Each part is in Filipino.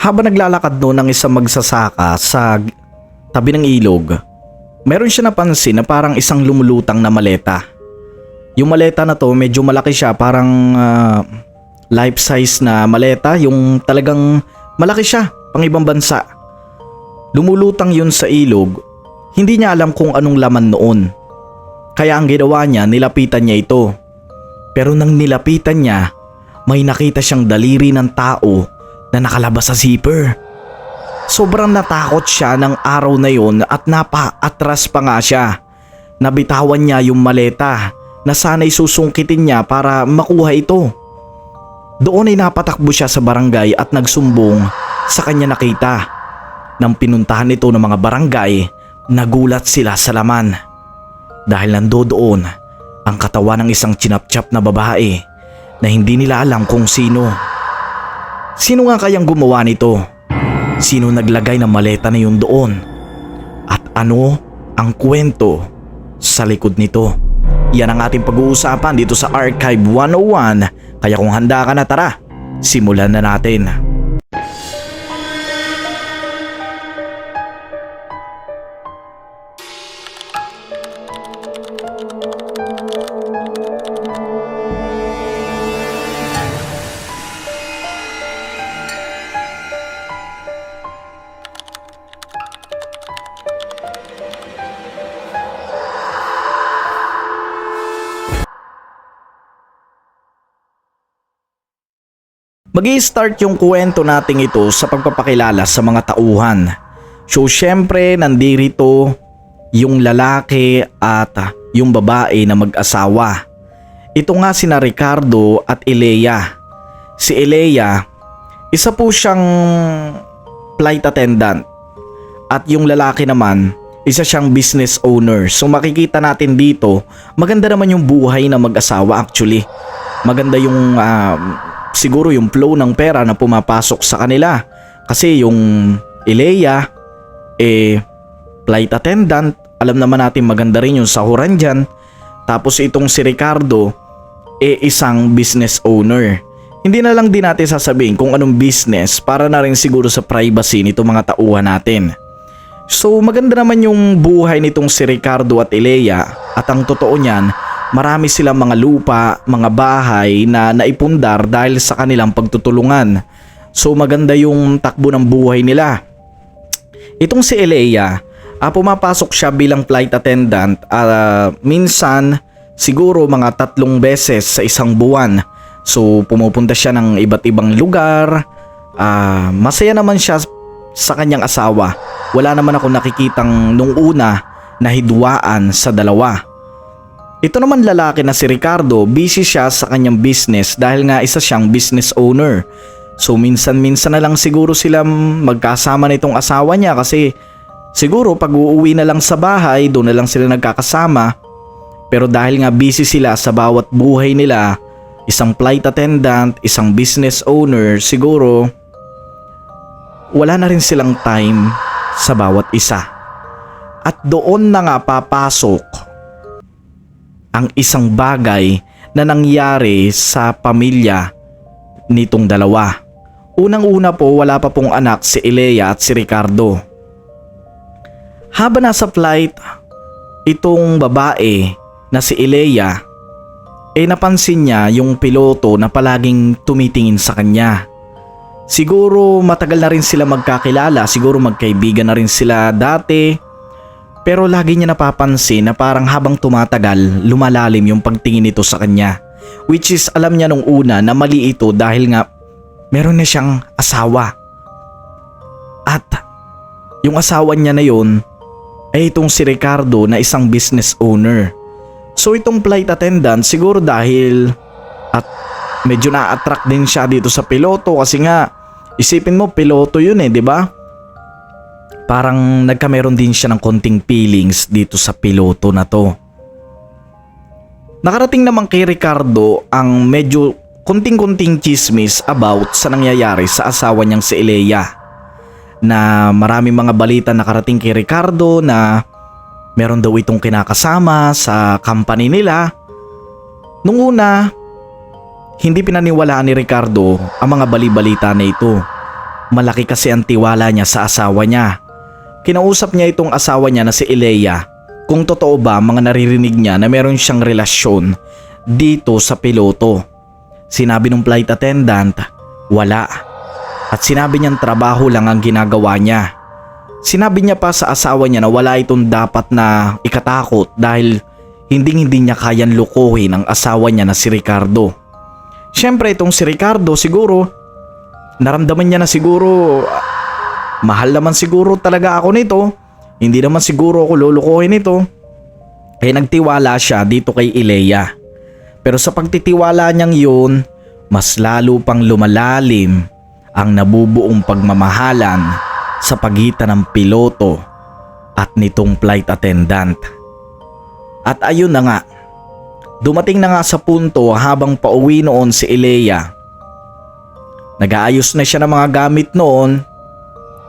Habang naglalakad noon ang isang magsasaka sa tabi ng ilog, meron siya napansin na parang isang lumulutang na maleta. Yung maleta na to medyo malaki siya, parang life size na maleta, yung talagang malaki siya, pang ibang bansa. Lumulutang yun sa ilog, hindi niya alam kung anong laman noon. Kaya ang ginawa niya, nilapitan niya ito. Pero nang nilapitan niya, may nakita siyang daliri ng tao na nakalabas sa zipper. Sobrang natakot siya ng araw na yun at napa-atras pa nga siya. Nabitawan niya yung maleta na sana'y susungkitin niya para makuha ito. Doon ay napatakbo siya sa barangay at nagsumbong sa kanya nakita. Nang pinuntahan ito ng mga barangay, nagulat sila sa laman. Dahil nandoon ang katawan ng isang chinapchap na babae na hindi nila alam kung sino. Sino nga kayang gumawa nito? Sino naglagay ng maleta na yun doon? At ano ang kwento sa likod nito? Yan ang ating pag-uusapan dito sa Archive 101. Kaya kung handa ka na, tara, simulan na natin. Magi-start yung kwento nating ito sa pagpapakilala sa mga tauhan. So syempre nandirito yung lalaki at yung babae na mag-asawa. Ito nga sina Ricardo at Elea. Si Elea, isa po siyang flight attendant. At yung lalaki naman, isa siyang business owner. So makikita natin dito, maganda naman yung buhay na mag-asawa actually. Maganda yung siguro yung flow ng pera na pumapasok sa kanila. Kasi yung Elea, flight attendant, alam naman natin maganda rin yung sahuran dyan. Tapos itong si Ricardo, isang business owner. Hindi na lang din natin sasabihin kung anong business para na rin siguro sa privacy nitong mga tauhan natin. So maganda naman yung buhay nitong si Ricardo at Elea. At ang totoo niyan, marami silang mga lupa, mga bahay na naipundar dahil sa kanilang pagtutulungan. So maganda yung takbo ng buhay nila. Itong si Elea, pumapasok siya bilang flight attendant minsan siguro mga 3 beses sa isang buwan. So pumupunta siya ng iba't ibang lugar. Masaya naman siya sa kanyang asawa. Wala naman ako nakikitang nung una na hidwaan sa dalawa. Ito naman lalaki na si Ricardo, busy siya sa kanyang business dahil nga isa siyang business owner. So minsan-minsan na lang siguro sila magkasama na itong asawa niya kasi siguro pag uuwi na lang sa bahay, doon na lang sila nagkakasama. Pero dahil nga busy sila sa bawat buhay nila, isang flight attendant, isang business owner, siguro wala na rin silang time sa bawat isa. At doon na nga papasok ang isang bagay na nangyari sa pamilya nitong dalawa. Unang-una po, wala pa pong anak si Elea at si Ricardo. Habang nasa flight, itong babae na si Elea, napansin niya yung piloto na palaging tumitingin sa kanya. Siguro matagal na rin sila magkakilala, siguro magkaibigan na rin sila dati. Pero lagi niya napapansin na parang habang tumatagal, lumalalim yung pagtingin nito sa kanya. Which is alam niya nung una na mali ito dahil nga meron na siyang asawa. At yung asawa niya na yun ay itong si Ricardo na isang business owner. So itong flight attendant siguro dahil at medyo na-attract din siya dito sa piloto kasi nga isipin mo piloto yun di ba? Parang nagkameron din siya ng konting feelings dito sa piloto na to. Nakarating naman kay Ricardo ang medyo konting-konting chismis about sa nangyayari sa asawa niyang si Elea. Na maraming mga balita nakarating kay Ricardo na meron daw itong kinakasama sa company nila. Nung una, hindi pinaniwalaan ni Ricardo ang mga bali-balita na ito. Malaki kasi ang tiwala niya sa asawa niya. Kinausap niya itong asawa niya na si Elea kung totoo ba mga naririnig niya na meron siyang relasyon dito sa piloto. Sinabi ng flight attendant, wala. At sinabi niyang trabaho lang ang ginagawa niya. Sinabi niya pa sa asawa niya na wala itong dapat na ikatakot dahil hindi niya kayang lukuhin ang asawa niya na si Ricardo. Siyempre itong si Ricardo siguro, naramdaman niya na siguro, mahal naman siguro talaga ako nito. Hindi naman siguro ako lulukuhin nito. Kaya nagtiwala siya dito kay Elea. Pero sa pagtitiwala niyang yun, mas lalo pang lumalalim ang nabubuong pagmamahalan sa pagitan ng piloto at nitong flight attendant. At ayun na nga, dumating na nga sa punto habang pauwi noon si Elea. Nag-aayos na siya ng mga gamit noon,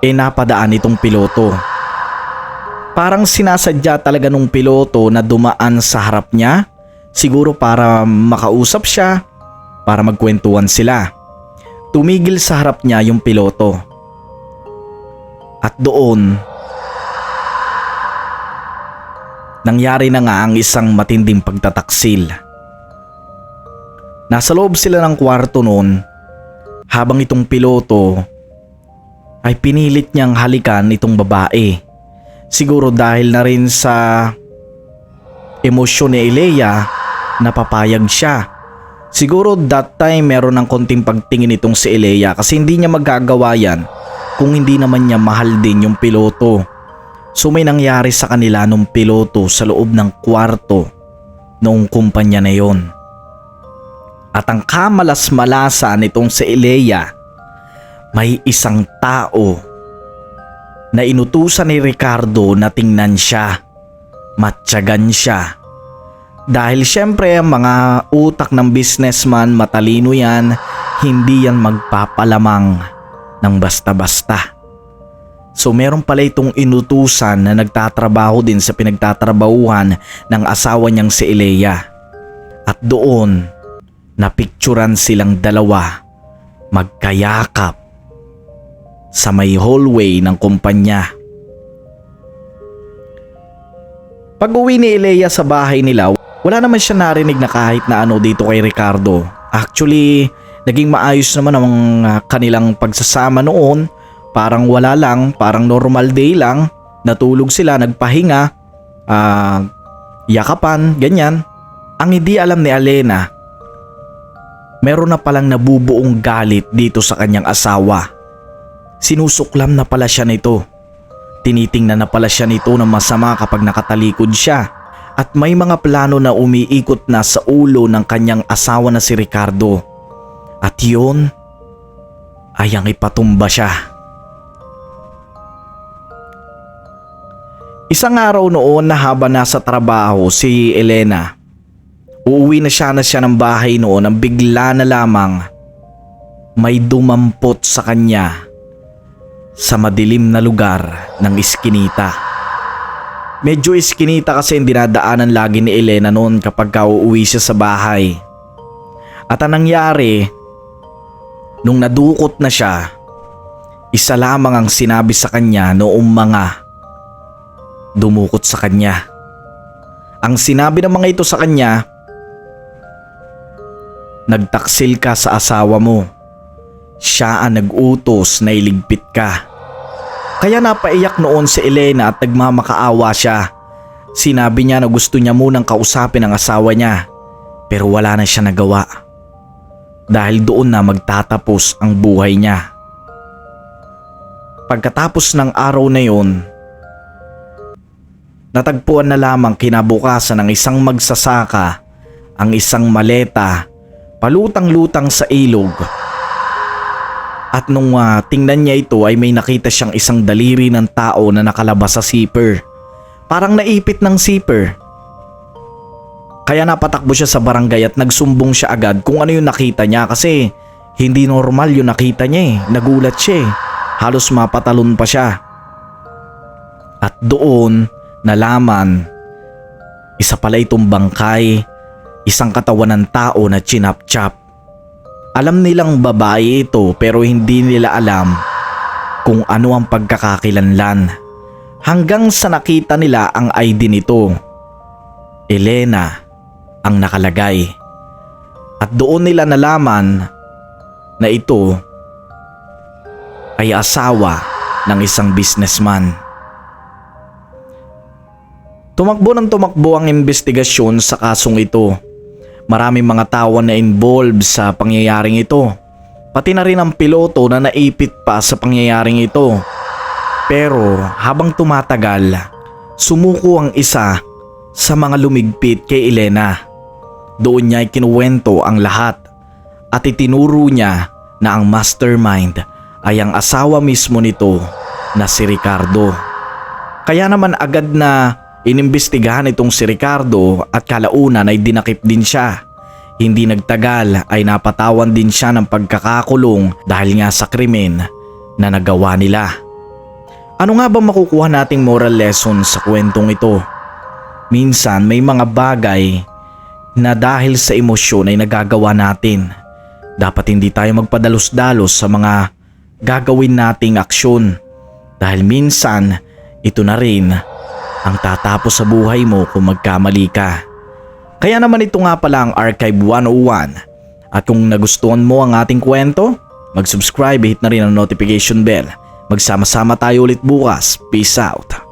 napadaan itong piloto. Parang sinasadya talaga nung piloto na dumaan sa harap niya, siguro para makausap siya, para magkwentuhan sila. Tumigil sa harap niya yung piloto. At doon, nangyari na nga ang isang matinding pagtataksil. Nasa loob sila ng kwarto noon habang itong piloto ay pinilit niyang halikan itong babae. Siguro dahil na rin sa emosyon ni Elea, napapayag siya. Siguro that time meron ng konting pagtingin itong si Elea kasi hindi niya magagawa yan kung hindi naman niya mahal din yung piloto. So may nangyari sa kanila nung piloto sa loob ng kwarto noong kumpanya na yon. At ang kamalas-malasa nitong si Elea, may isang tao na inutusan ni Ricardo na tingnan siya, matyagan siya. Dahil syempre ang mga utak ng businessman matalino yan, hindi yan magpapalamang ng basta-basta. So meron pala itong inutusan na nagtatrabaho din sa pinagtatrabahuhan ng asawa niyang si Elea. At doon, napicturan silang dalawa magkayakap sa may hallway ng kumpanya. Pag-uwi ni Elea sa bahay nila, wala naman siya narinig na kahit na ano dito kay Ricardo. Actually, naging maayos naman ang kanilang pagsasama noon. Parang wala lang, parang normal day lang. Natulog sila, nagpahinga, yakapan, ganyan. Ang hindi alam ni Alena, meron na palang nabubuong galit dito sa kanyang asawa. Sinusuklam na pala siya nito. Tinitingnan na pala siya nito ng masama kapag nakatalikod siya. At may mga plano na umiikot na sa ulo ng kanyang asawa na si Ricardo. At yun ay ang ipatumba siya. Isang araw noon na habang nasa trabaho si Elena, uuwi na siya ng bahay noon ang bigla na lamang may dumampot sa kanya sa madilim na lugar ng iskinita. Medyo iskinita kasi dinadaanan lagi ni Elena noon kapag uuwi siya sa bahay. At ang nangyari, nung nadukot na siya, isa lamang ang sinabi sa kanya noong mga dumukot sa kanya. Ang sinabi ng mga ito sa kanya, nagtaksil ka sa asawa mo. Siya ang nag-utos na iligpit ka. Kaya napaiyak noon si Elena at nagmamakaawa siya. Sinabi niya na gusto niya munang kausapin ang asawa niya, pero wala na siya nagawa. Dahil doon na magtatapos ang buhay niya. Pagkatapos ng araw na yon, natagpuan na lamang kinabukasan ng isang magsasaka ang isang maleta palutang-lutang sa ilog. At nung tingnan niya ito ay may nakita siyang isang daliri ng tao na nakalabas sa zipper. Parang naipit ng zipper. Kaya napatakbo siya sa barangay at nagsumbong siya agad kung ano yung nakita niya kasi hindi normal yung nakita niya eh. Nagulat siya eh. Halos mapatalon pa siya. At doon nalaman, isa pala itong bangkay, isang katawan ng tao na chinap-chap. Alam nilang babae ito pero hindi nila alam kung ano ang pagkakakilanlan. Hanggang sa nakita nila ang ID nito. Elena ang nakalagay. At doon nila nalaman na ito ay asawa ng isang businessman. Tumakbo ng tumakbo ang investigasyon sa kasong ito. Maraming mga tao na involved sa pangyayaring ito. Pati na rin ang piloto na naipit pa sa pangyayaring ito. Pero habang tumatagal, sumuko ang isa sa mga lumigpit kay Elena. Doon niya ikinuwento ang lahat at itinuro niya na ang mastermind ay ang asawa mismo nito na si Ricardo. Kaya naman agad na inimbestigahan itong si Ricardo at kalaunan ay dinakip din siya. Hindi nagtagal ay napatawan din siya ng pagkakakulong dahil nga sa krimen na nagawa nila. Ano nga ba makukuha nating moral lesson sa kwentong ito? Minsan may mga bagay na dahil sa emosyon ay nagagawa natin. Dapat hindi tayo magpadalos-dalos sa mga gagawin nating aksyon dahil minsan ito na rin ang tatapos sa buhay mo kung magkamali ka. Kaya naman ito nga pala ang Archive 101 at kung nagustuhan mo ang ating kwento, mag-subscribe, hit na rin ang notification bell. Magsama-sama tayo ulit bukas. Peace out.